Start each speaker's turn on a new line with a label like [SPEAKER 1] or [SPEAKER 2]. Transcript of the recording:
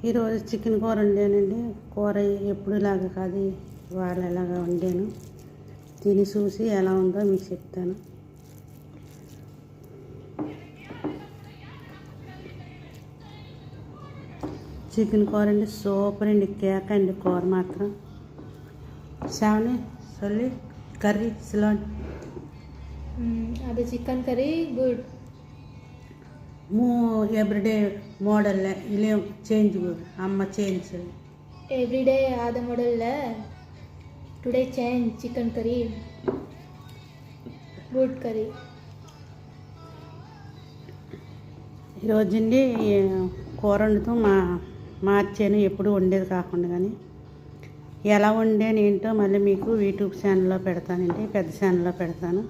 [SPEAKER 1] ఈరోజు చికెన్ కూర వండానండి. కూర ఎప్పుడులాగా కాదు, వాళ్ళలాగా వండాను. తిని చూసి ఎలా ఉందో మీకు చెప్తాను. చికెన్ కూర అండి సూపర్ అండి, కేక్ అండి కూర మాత్రం. శావని సొల్లి కర్రీ సిలాన్
[SPEAKER 2] ಅದು ಚಿಕನ್ ಕರಿ ಗುಡ್
[SPEAKER 1] ಎವ್ರಿಡೇ ಮಾಡಲ್ ಇಲ್ಲೇ ಚೇಂಜ್ ಅಮ್ಮ ಚೇಂಜ್
[SPEAKER 2] ಎವ್ರಿ ಡೇ ಆದ ಮಾಡಲ್ಲ today change chicken curry good curry.
[SPEAKER 1] ఈరోజండి కూర వండుతూ మార్చాను, ఎప్పుడు వండేది కాకుండా. కానీ ఎలా వండాను ఏంటో మళ్ళీ మీకు యూట్యూబ్ ఛానల్లో పెడతానండి, పెద్ద ఛానల్లో పెడతాను.